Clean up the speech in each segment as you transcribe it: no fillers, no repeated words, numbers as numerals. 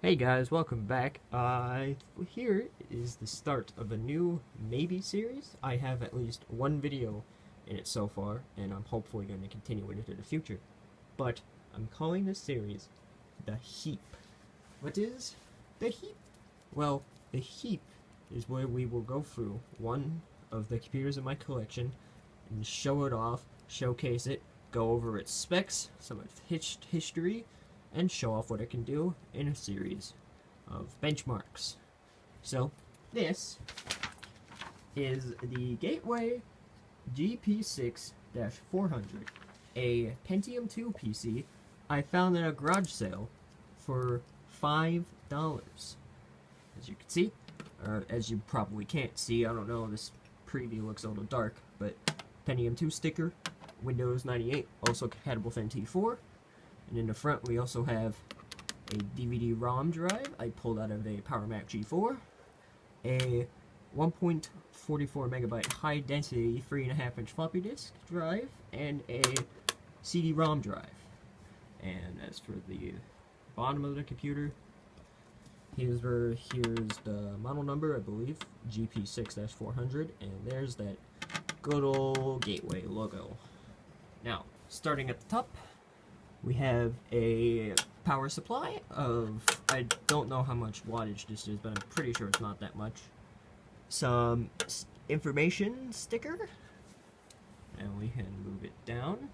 Hey guys, welcome back. Here is the start of a new maybe series. I have at least one video in it so far, and I'm hopefully going to continue it into the future. But I'm calling this series the Heap. What is the Heap? Well, the Heap is where we will go through one of the computers in my collection and show it off, showcase it, go over its specs, some of its history, and show off what it can do in a series of benchmarks. So, this is the Gateway GP6-400, a Pentium 2 PC I found at a garage sale for $5. As you can see, or as you probably can't see, I don't know, this preview looks a little dark, but Pentium 2 sticker, Windows 98, also compatible with NT4. And in the front, we also have a DVD-ROM drive I pulled out of a PowerMac G4, a 1.44 megabyte high-density 3.5-inch floppy disk drive, and a CD-ROM drive. And as for the bottom of the computer, here's the model number, I believe, GP6-400, and there's that good old Gateway logo. Now, starting at the top, we have a power supply of, I don't know how much wattage this is, but I'm pretty sure it's not that much. Some information sticker, and we can move it down.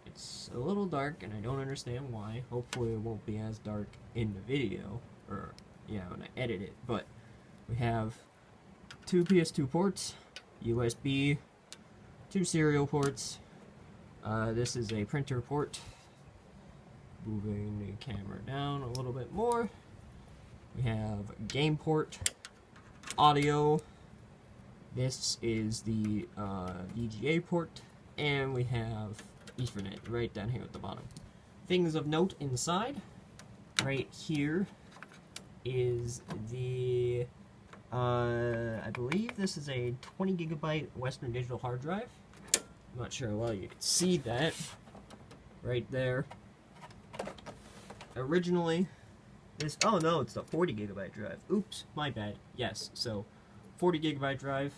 It's a little dark, and I don't understand why. Hopefully it won't be as dark in the video, or, yeah, when I edit it. But we have two PS2 ports, USB, two serial ports. This is a printer port. Moving the camera down a little bit more. We have game port, audio. This is the VGA port, and we have Ethernet right down here at the bottom. Things of note inside, right here, is the I believe this is a 20 gigabyte Western Digital hard drive. I'm not sure how well you can see that right there. Originally, oh no, it's the 40 gigabyte drive. Oops, my bad. Yes, so 40 gigabyte drive.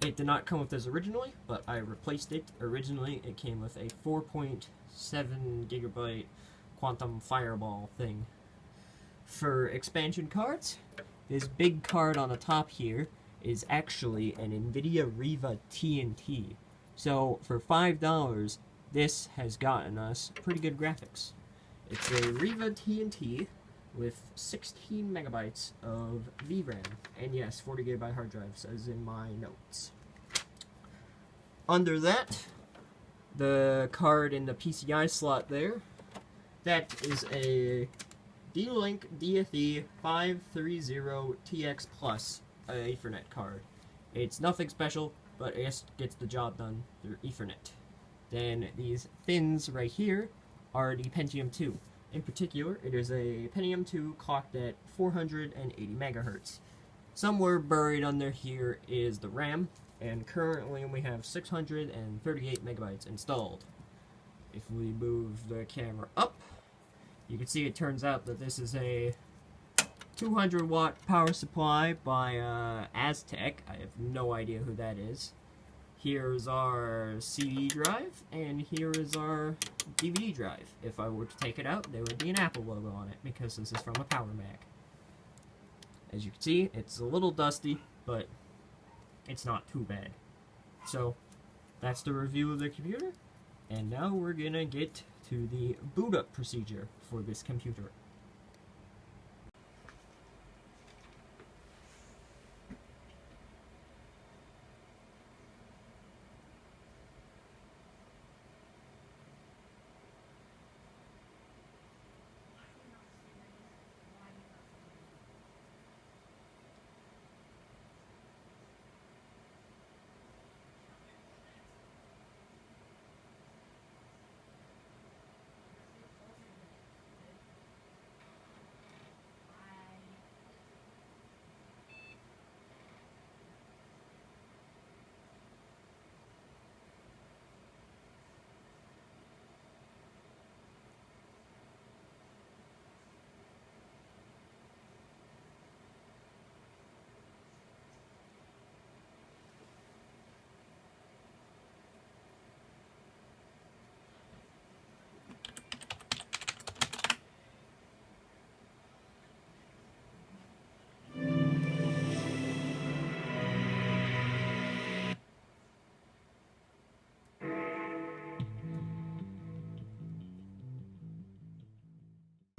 It did not come with this originally, but I replaced it. Originally, it came with a 4.7 gigabyte quantum fireball thing. For expansion cards, this big card on the top here is actually an NVIDIA Riva TNT. So for $5, this has gotten us pretty good graphics. It's a Riva TNT with 16 megabytes of VRAM, and yes, 40 gigabyte hard drive, says in my notes. Under that, the card in the PCI slot there, that is a D-Link DFE 530TX Plus Ethernet card. It's nothing special, but it gets the job done through Ethernet. Then these fins right here are the Pentium 2. In particular, it is a Pentium 2 clocked at 480 megahertz. Somewhere buried under here is the RAM, and currently we have 638 megabytes installed. If we move the camera up, you can see it turns out that this is a 200 watt power supply by Aztec. I have no idea who that is. Here's our CD drive, and here is our DVD drive. If I were to take it out, there would be an Apple logo on it, because this is from a PowerMac. As you can see, it's a little dusty, but it's not too bad. So, that's the review of the computer, and now we're gonna get to the boot up procedure for this computer.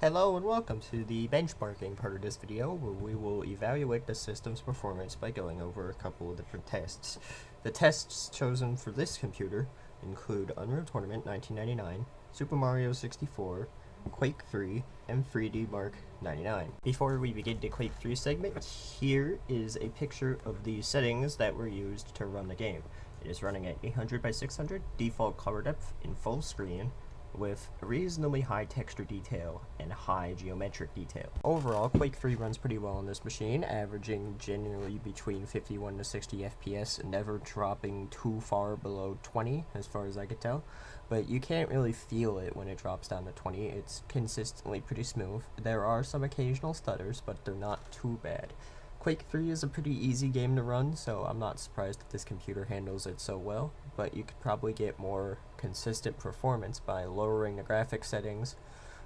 Hello and welcome to the benchmarking part of this video, where we will evaluate the system's performance by going over a couple of different tests. The tests chosen for this computer include Unreal Tournament 1999, Super Mario 64, Quake 3, and 3D Mark 99. Before we begin the Quake 3 segment, here is a picture of the settings that were used to run the game. It is running at 800 by 600 default color depth in full screen, with reasonably high texture detail and high geometric detail. Overall, Quake 3 runs pretty well on this machine, averaging generally between 51 to 60 FPS, never dropping too far below 20 as far as I could tell. But you can't really feel it when it drops down to 20. It's consistently pretty smooth. There are some occasional stutters, but they're not too bad. Quake 3 is a pretty easy game to run, so I'm not surprised that this computer handles it so well, but you could probably get more consistent performance by lowering the graphics settings.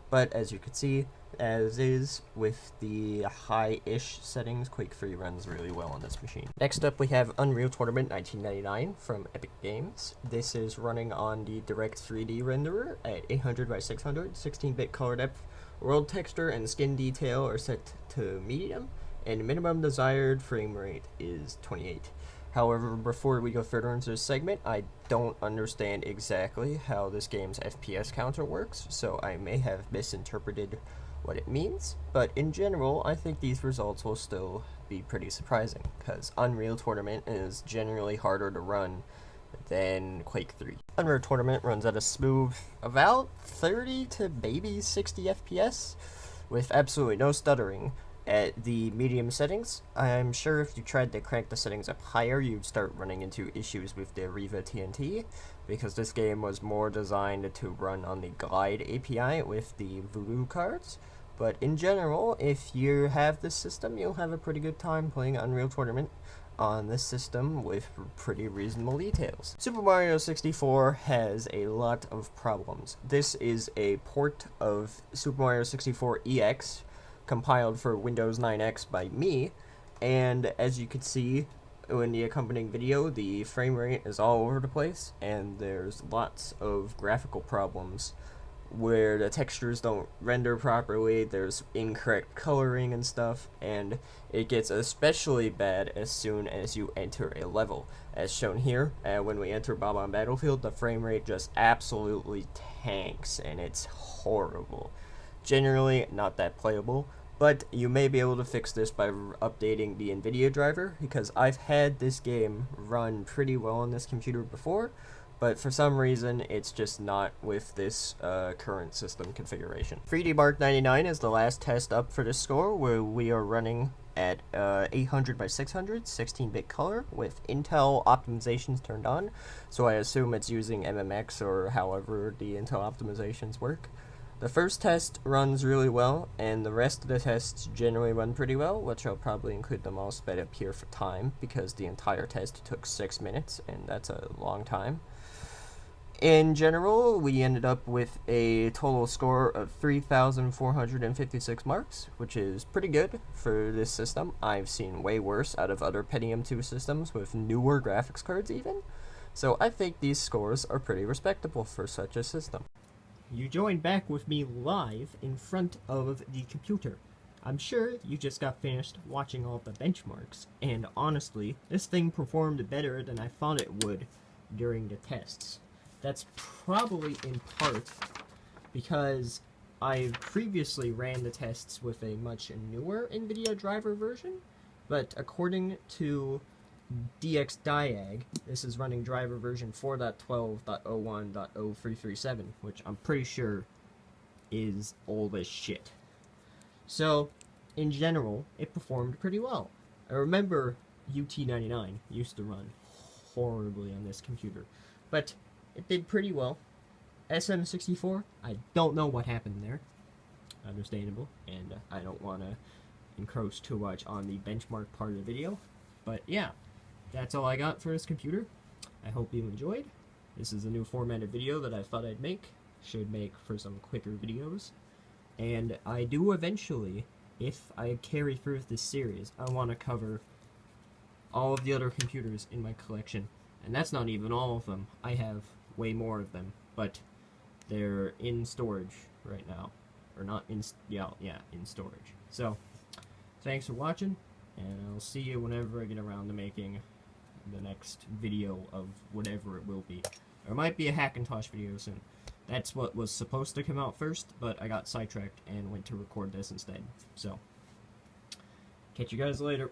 But as you can see, as is with the high-ish settings, Quake 3 runs really well on this machine. Next up we have Unreal Tournament 1999 from Epic Games. This is running on the Direct 3D renderer at 800 by 600, 16-bit color depth. World texture and skin detail are set to medium, and minimum desired frame rate is 28. However, before we go further into this segment, I don't understand exactly how this game's FPS counter works, so I may have misinterpreted what it means, but in general, I think these results will still be pretty surprising, because Unreal Tournament is generally harder to run than Quake 3. Unreal Tournament runs at a smooth about 30 to maybe 60 FPS, with absolutely no stuttering at the medium settings. I'm sure if you tried to crank the settings up higher, you'd start running into issues with the Riva TNT, because this game was more designed to run on the Glide API with the Voodoo cards. But in general, if you have this system, you'll have a pretty good time playing Unreal Tournament on this system with pretty reasonable details. Super Mario 64 has a lot of problems. This is a port of Super Mario 64 EX, compiled for Windows 9X by me, and as you can see in the accompanying video, the frame rate is all over the place, and there's lots of graphical problems where the textures don't render properly, there's incorrect coloring and stuff, and it gets especially bad as soon as you enter a level. As shown here, when we enter Bob-omb Battlefield, the frame rate just absolutely tanks, and it's horrible. Generally not that playable, but you may be able to fix this by updating the NVIDIA driver, because I've had this game run pretty well on this computer before, but for some reason it's just not with this current system configuration. 3D Mark 99 is the last test up for this score, where we are running at 800 by 600, 16-bit color, with Intel optimizations turned on, so I assume it's using MMX or however the Intel optimizations work. The first test runs really well, and the rest of the tests generally run pretty well, which I'll probably include them all sped up here for time, because the entire test took 6 minutes, and that's a long time. In general, we ended up with a total score of 3,456 marks, which is pretty good for this system. I've seen way worse out of other Pentium 2 systems with newer graphics cards even, so I think these scores are pretty respectable for such a system. You joined back with me live in front of the computer. I'm sure you just got finished watching all the benchmarks, and honestly, this thing performed better than I thought it would during the tests. That's probably in part because I previously ran the tests with a much newer NVIDIA driver version, but according to DXDiag, this is running driver version 4.12.01.0337, which I'm pretty sure is old as shit. So, in general, it performed pretty well. I remember UT99 used to run horribly on this computer, but it did pretty well. SM64, I don't know what happened there. Understandable, and I don't want to encroach too much on the benchmark part of the video, but yeah. That's all I got for this computer. I hope you enjoyed. This is a new formatted video that I thought I'd make. Should make for some quicker videos. And I do eventually, if I carry through with this series, I want to cover all of the other computers in my collection. And that's not even all of them. I have way more of them, but they're in storage right now. or not in in storage. So thanks for watching, and I'll see you whenever I get around to making the next video of whatever it will be. There might be a Hackintosh video soon. That's what was supposed to come out first, but I got sidetracked and went to record this instead. So catch you guys later.